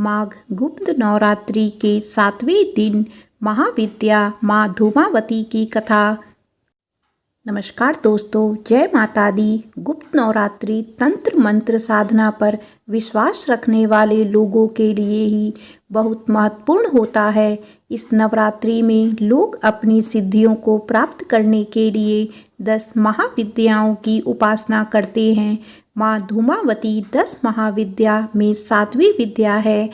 माघ गुप्त नवरात्रि के 7वें दिन महाविद्या माँ धूमावती की कथा। नमस्कार दोस्तों, जय माता दी। गुप्त नवरात्रि तंत्र मंत्र साधना पर विश्वास रखने वाले लोगों के लिए ही बहुत महत्वपूर्ण होता है। इस नवरात्रि में लोग अपनी सिद्धियों को प्राप्त करने के लिए 10 महाविद्याओं की उपासना करते हैं। माँ धूमावती 10 महाविद्या में 7वीं विद्या है।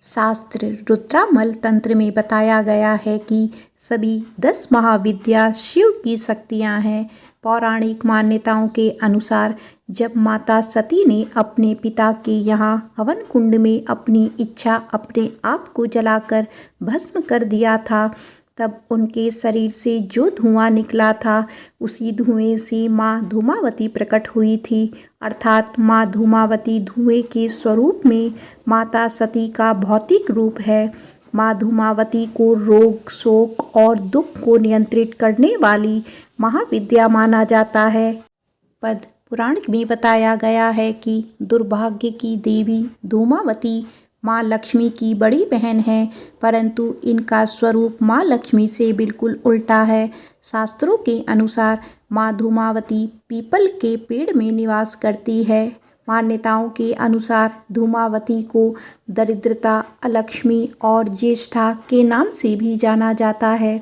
शास्त्र रुद्रामल तंत्र में बताया गया है कि सभी 10 महाविद्या शिव की शक्तियाँ हैं। पौराणिक मान्यताओं के अनुसार जब माता सती ने अपने पिता के यहाँ हवन कुंड में अपनी इच्छा अपने आप को जलाकर भस्म कर दिया था, तब उनके शरीर से जो धुआं निकला था उसी धुएं से माँ धूमावती प्रकट हुई थी। अर्थात माँ धूमावती धुएं के स्वरूप में माता सती का भौतिक रूप है। माँ धूमावती को रोग, शोक और दुख को नियंत्रित करने वाली महाविद्या माना जाता है। पद्म पुराण में बताया गया है कि दुर्भाग्य की देवी धूमावती माँ लक्ष्मी की बड़ी बहन है, परंतु इनका स्वरूप माँ लक्ष्मी से बिल्कुल उल्टा है। शास्त्रों के अनुसार माँ धूमावती पीपल के पेड़ में निवास करती है। मान्यताओं के अनुसार धूमावती को दरिद्रता, अलक्ष्मी और ज्येष्ठा के नाम से भी जाना जाता है।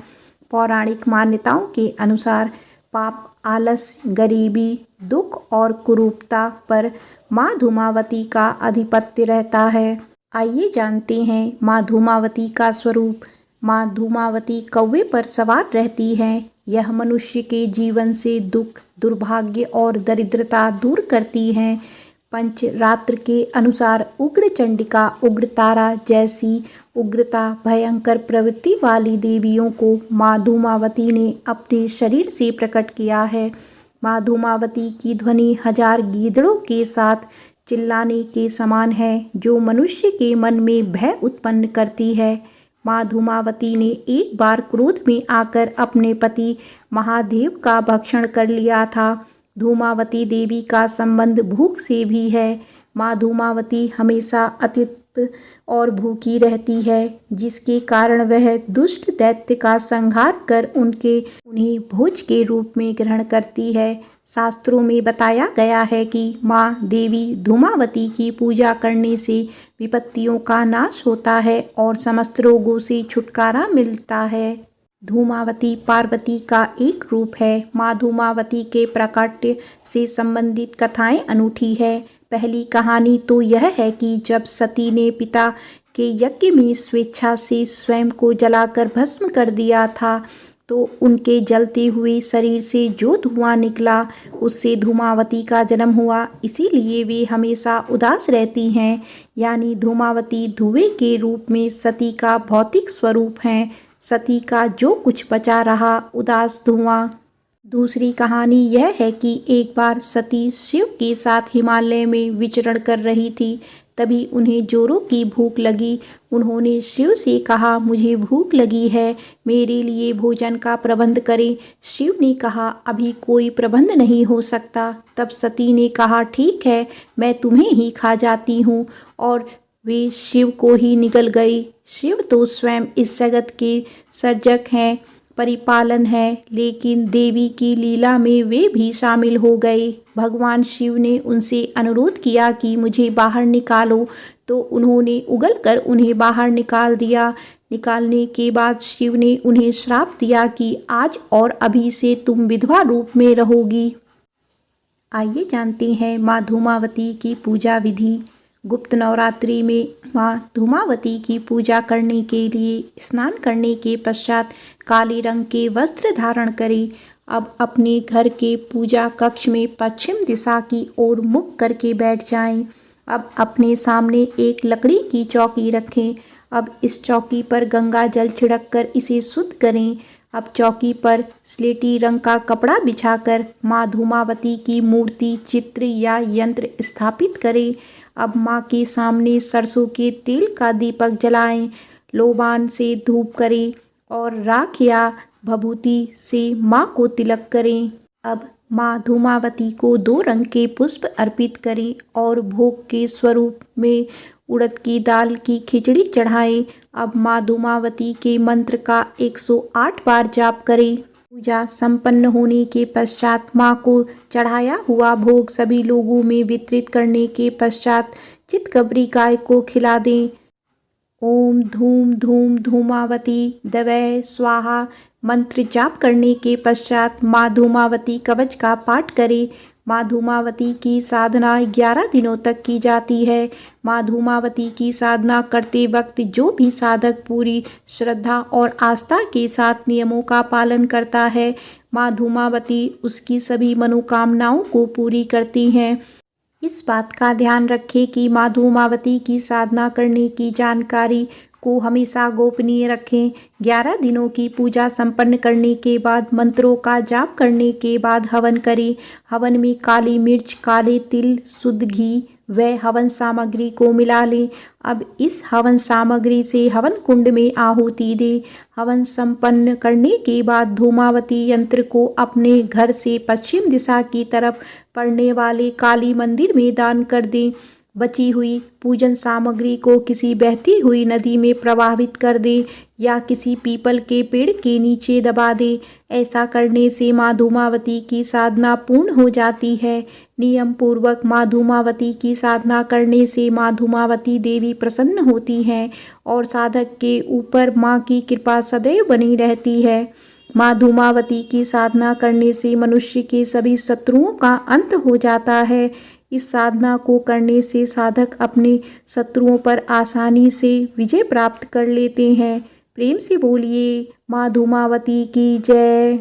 पौराणिक मान्यताओं के अनुसार पाप, आलस्य, गरीबी, दुख और कुरूपता पर माँ धूमावती का आधिपत्य रहता है। आइए जानते हैं माँ धूमावती का स्वरूप। माँ धूमावती कौवे पर सवार रहती हैं। यह मनुष्य के जीवन से दुख, दुर्भाग्य और दरिद्रता दूर करती हैं। पंचरात्र के अनुसार उग्र चंडिका, उग्र तारा जैसी उग्रता, भयंकर प्रवृत्ति वाली देवियों को माँ धूमावती ने अपने शरीर से प्रकट किया है। माँ धूमावती की ध्वनि 1000 गीदड़ों के साथ चिल्लाने के समान है, जो मनुष्य के मन में भय उत्पन्न करती है। माँ धूमावती ने एक बार क्रोध में आकर अपने पति महादेव का भक्षण कर लिया था। धूमावती देवी का संबंध भूख से भी है। माँ धूमावती हमेशा अतृप्त और भूखी रहती है, जिसके कारण वह दुष्ट दैत्य का संहार कर उन्हें भोज के रूप में ग्रहण करती है। शास्त्रों में बताया गया है कि माँ देवी धूमावती की पूजा करने से विपत्तियों का नाश होता है और समस्त रोगों से छुटकारा मिलता है। धूमावती पार्वती का एक रूप है। माँ धूमावती के प्राकट्य से संबंधित कथाएं अनूठी है। पहली कहानी तो यह है कि जब सती ने पिता के यज्ञ में स्वेच्छा से स्वयं को जलाकर भस्म कर दिया था, तो उनके जलते हुए शरीर से जो धुआं निकला उससे धूमावती का जन्म हुआ। इसीलिए वे हमेशा उदास रहती हैं, यानी धूमावती धुएं के रूप में सती का भौतिक स्वरूप हैं। सती का जो कुछ बचा रहा उदास धुआं। दूसरी कहानी यह है कि एक बार सती शिव के साथ हिमालय में विचरण कर रही थी। तभी उन्हें जोरों की भूख लगी। उन्होंने शिव से कहा, मुझे भूख लगी है, मेरे लिए भोजन का प्रबंध करें। शिव ने कहा, अभी कोई प्रबंध नहीं हो सकता। तब सती ने कहा, ठीक है, मैं तुम्हें ही खा जाती हूँ, और वे शिव को ही निगल गई। शिव तो स्वयं इस जगत के सर्जक हैं, परिपालन है, लेकिन देवी की लीला में वे भी शामिल हो गए। भगवान शिव ने उनसे अनुरोध किया कि मुझे बाहर निकालो, तो उन्होंने उगलकर उन्हें बाहर निकाल दिया। निकालने के बाद शिव ने उन्हें श्राप दिया कि आज और अभी से तुम विधवा रूप में रहोगी। आइए जानते हैं माँ धूमावती की पूजा विधि। गुप्त नवरात्रि में माँ धूमावती की पूजा करने के लिए स्नान करने के पश्चात काले रंग के वस्त्र धारण करें। अब अपने घर के पूजा कक्ष में पश्चिम दिशा की ओर मुख करके बैठ जाएं। अब अपने सामने एक लकड़ी की चौकी रखें। अब इस चौकी पर गंगा जल छिड़क कर इसे शुद्ध करें। अब चौकी पर स्लेटी रंग का कपड़ा बिछाकर माँ धूमावती की मूर्ति, चित्र या यंत्र स्थापित करें। अब माँ के सामने सरसों के तेल का दीपक जलाएं, लोबान से धूप करें और राख या भभूति से माँ को तिलक करें। अब माँ धूमावती को 2 रंग के पुष्प अर्पित करें और भोग के स्वरूप में उड़द की दाल की खिचड़ी चढ़ाएं। अब माँ धूमावती के मंत्र का 108 बार जाप करें। पूजा संपन्न होने के पश्चात माँ को चढ़ाया हुआ भोग सभी लोगों में वितरित करने के पश्चात चितकबरी गाय को खिला दें। ओम धूम धूम धूमावती दवै स्वाहा मंत्र जाप करने के पश्चात माँ धूमावती कवच का पाठ करें। माँ धूमावती की साधना 11 दिनों तक की जाती है। माँ धूमावती की साधना करते वक्त जो भी साधक पूरी श्रद्धा और आस्था के साथ नियमों का पालन करता है, माँ धूमावती उसकी सभी मनोकामनाओं को पूरी करती हैं। इस बात का ध्यान रखें कि माँ धूमावती की साधना करने की जानकारी को हमेशा गोपनीय रखें। 11 दिनों की पूजा संपन्न करने के बाद मंत्रों का जाप करने के बाद हवन करें। हवन में काली मिर्च, काले तिल, शुद्ध घी व हवन सामग्री को मिला लें। अब इस हवन सामग्री से हवन कुंड में आहुति दें। हवन संपन्न करने के बाद धूमावती यंत्र को अपने घर से पश्चिम दिशा की तरफ पड़ने वाले काली मंदिर में दान कर दें। बची हुई पूजन सामग्री को किसी बहती हुई नदी में प्रवाहित कर दें या किसी पीपल के पेड़ के नीचे दबा दें। ऐसा करने से माँ धूमावती की साधना पूर्ण हो जाती है। नियम पूर्वक माँ धूमावती की साधना करने से माँ धूमावती देवी प्रसन्न होती हैं और साधक के ऊपर माँ की कृपा सदैव बनी रहती है। माँ धूमावती की साधना करने से मनुष्य के सभी शत्रुओं का अंत हो जाता है। इस साधना को करने से साधक अपने शत्रुओं पर आसानी से विजय प्राप्त कर लेते हैं। प्रेम से बोलिए माँ धूमावती की जय।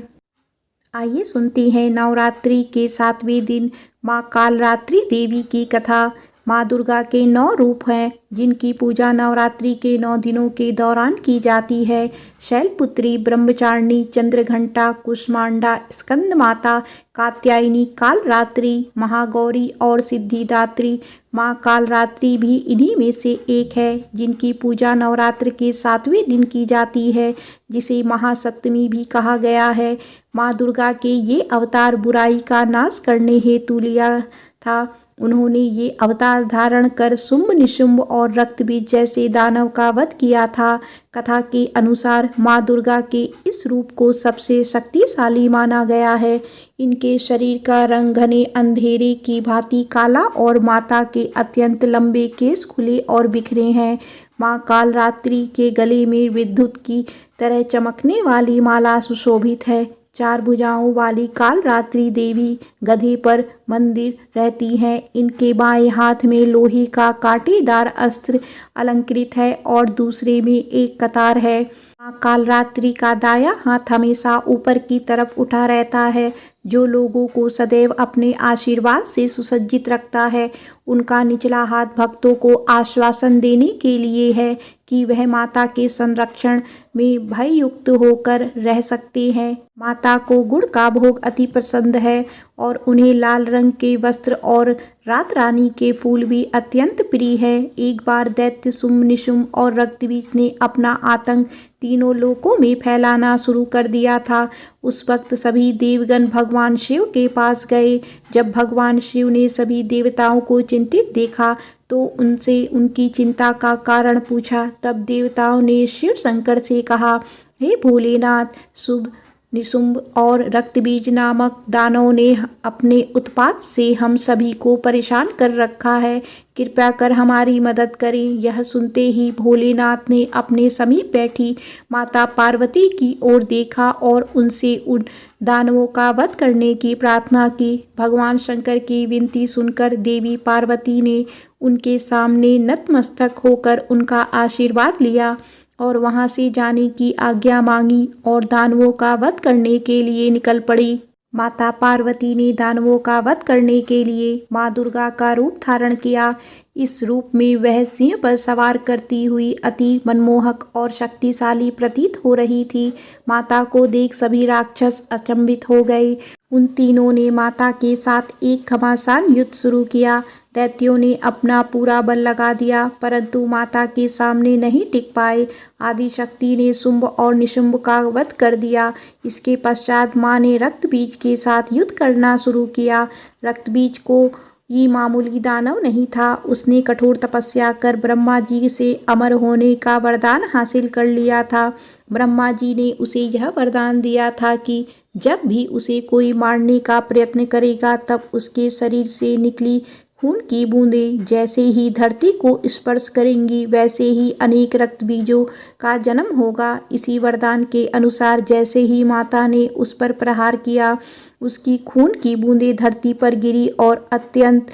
आइए सुनते हैं नवरात्रि के 7वें दिन माँ कालरात्रि देवी की कथा। माँ दुर्गा के 9 रूप हैं जिनकी पूजा नवरात्रि के 9 दिनों के दौरान की जाती है। शैलपुत्री, ब्रह्मचारिणी, चंद्रघंटा, कुष्मांडा, स्कंद माता, कात्यायनी, कालरात्रि, महागौरी और सिद्धिदात्री। माँ कालरात्रि भी इन्हीं में से एक है जिनकी पूजा नवरात्र के 7वें दिन की जाती है, जिसे महासप्तमी भी कहा गया है। माँ दुर्गा के ये अवतार बुराई का नाश करने हेतु लिया था। उन्होंने ये अवतार धारण कर शुंभ, निशुंभ और रक्तबीज जैसे दानव का वध किया था। कथा के अनुसार माँ दुर्गा के इस रूप को सबसे शक्तिशाली माना गया है। इनके शरीर का रंग घने अंधेरे की भांति काला और माता के अत्यंत लंबे केस खुले और बिखरे हैं। माँ कालरात्रि के गले में विद्युत की तरह चमकने वाली माला सुशोभित है। 4 भुजाओं वाली कालरात्रि देवी गधे पर मंदिर रहती हैं। इनके बाएं हाथ में लोहे का कांटेदार अस्त्र अलंकृत है और दूसरे में एक कतार है। माँ कालरात्रि का दायां हाथ हमेशा ऊपर की तरफ उठा रहता है, जो लोगों को सदैव अपने आशीर्वाद से सुसज्जित रखता है। उनका निचला हाथ भक्तों को आश्वासन देने के लिए है कि वह माता के संरक्षण में भययुक्त होकर रह सकते हैं। माता को गुड़ का भोग अति पसंद है और उन्हें लाल रंग के वस्त्र और रात रानी के फूल भी अत्यंत प्रिय है। एक बार दैत्य शुंभ, निशुंभ और रक्तबीज ने अपना आतंक तीनों लोकों में फैलाना शुरू कर दिया था। उस वक्त सभी देवगण भगवान शिव के पास गए। जब भगवान शिव ने सभी देवताओं को चिंतित देखा तो उनसे उनकी चिंता का कारण पूछा। तब देवताओं ने शिव शंकर से कहा, हे भोलेनाथ, शुंभ, निशुंभ और रक्तबीज नामक दानवों ने अपने उत्पात से हम सभी को परेशान कर रखा है। कृपया कर हमारी मदद करें। यह सुनते ही भोलेनाथ ने अपने समीप बैठी माता पार्वती की ओर देखा और उनसे उन दानवों का वध करने की प्रार्थना की। भगवान शंकर की विनती सुनकर देवी पार्वती ने उनके सामने नतमस्तक होकर उनका आशीर्वाद लिया और वहां से जाने की आज्ञा मांगी और दानवों का वध करने के लिए निकल पड़ी। माता पार्वती ने दानवों का वध करने के लिए माँ दुर्गा का रूप धारण किया। इस रूप में वह सिंह पर सवार करती हुई अति मनमोहक और शक्तिशाली प्रतीत हो रही थी। माता को देख सभी राक्षस अचंभित हो गए। उन तीनों ने माता के साथ एक घमासान युद्ध शुरू किया। दैत्यों ने अपना पूरा बल लगा दिया, परंतु माता के सामने नहीं टिक पाए। आदिशक्ति ने शुंभ और निशुंभ का वध कर दिया। इसके पश्चात माँ ने रक्तबीज के साथ युद्ध करना शुरू किया। रक्तबीज को ये मामूली दानव नहीं था। उसने कठोर तपस्या कर ब्रह्मा जी से अमर होने का वरदान हासिल कर लिया था। ब्रह्मा जी ने उसे यह वरदान दिया था कि जब भी उसे कोई मारने का प्रयत्न करेगा तब उसके शरीर से निकली खून की बूंदें जैसे ही धरती को स्पर्श करेंगी वैसे ही अनेक रक्त बीजों का जन्म होगा। इसी वरदान के अनुसार जैसे ही माता ने उस पर प्रहार किया, उसकी खून की बूंदें धरती पर गिरी और अत्यंत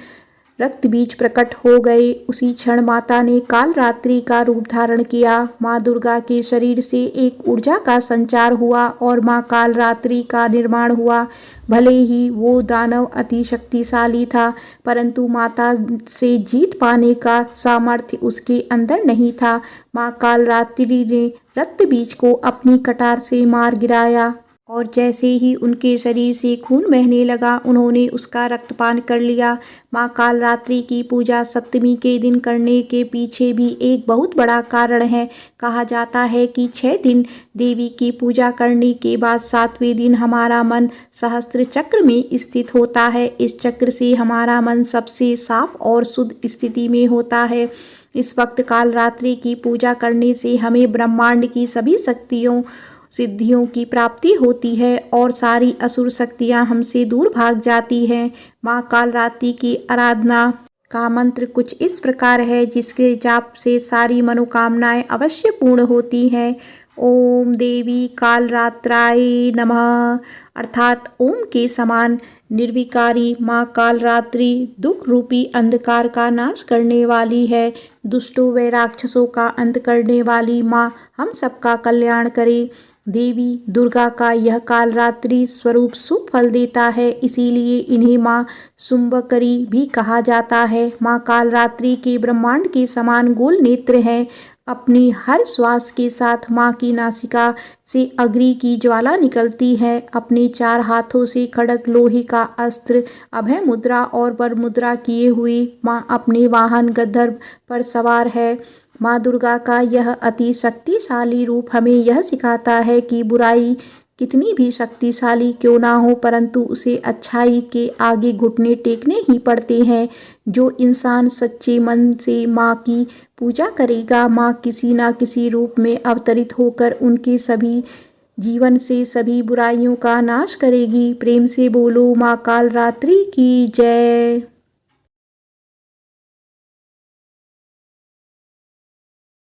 रक्त बीज प्रकट हो गए। उसी क्षण माता ने कालरात्रि का रूप धारण किया। माँ दुर्गा के शरीर से एक ऊर्जा का संचार हुआ और माँ कालरात्रि का निर्माण हुआ। भले ही वो दानव अति शक्तिशाली था, परंतु माता से जीत पाने का सामर्थ्य उसके अंदर नहीं था। माँ कालरात्रि ने रक्त बीज को अपनी कटार से मार गिराया और जैसे ही उनके शरीर से खून बहने लगा, उन्होंने उसका रक्तपान कर लिया। माँ कालरात्रि की पूजा सप्तमी के दिन करने के पीछे भी एक बहुत बड़ा कारण है। कहा जाता है कि 6 दिन देवी की पूजा करने के बाद 7वें दिन हमारा मन सहस्त्र चक्र में स्थित होता है। इस चक्र से हमारा मन सबसे साफ और शुद्ध स्थिति में होता है। इस वक्त कालरात्रि की पूजा करने से हमें ब्रह्मांड की सभी शक्तियों सिद्धियों की प्राप्ति होती है और सारी असुर शक्तियाँ हमसे दूर भाग जाती हैं। माँ कालरात्रि की आराधना का मंत्र कुछ इस प्रकार है, जिसके जाप से सारी मनोकामनाएं अवश्य पूर्ण होती हैं। ओम देवी कालरात्राय नमः, अर्थात ओम के समान निर्विकारी माँ कालरात्रि दुख रूपी अंधकार का नाश करने वाली है। दुष्टों व राक्षसों का अंत करने वाली माँ हम सबका कल्याण करे। देवी दुर्गा का यह कालरात्रि स्वरूप शुभ फल देता है, इसीलिए इन्हें माँ शुंभकरी भी कहा जाता है। माँ कालरात्रि के ब्रह्मांड के समान गोल नेत्र हैं। अपनी हर श्वास के साथ माँ की नासिका से अग्नि की ज्वाला निकलती है। अपने 4 हाथों से खड़ग लोहे का अस्त्र अभय मुद्रा और वर मुद्रा किए हुए माँ अपने वाहन गदर पर सवार है। माँ दुर्गा का यह अति शक्तिशाली रूप हमें यह सिखाता है कि बुराई कितनी भी शक्तिशाली क्यों ना हो, परंतु उसे अच्छाई के आगे घुटने टेकने ही पड़ते हैं। जो इंसान सच्चे मन से माँ की पूजा करेगा, माँ किसी न किसी रूप में अवतरित होकर उनके सभी जीवन से सभी बुराइयों का नाश करेगी। प्रेम से बोलो माँ कालरात्रि की जय।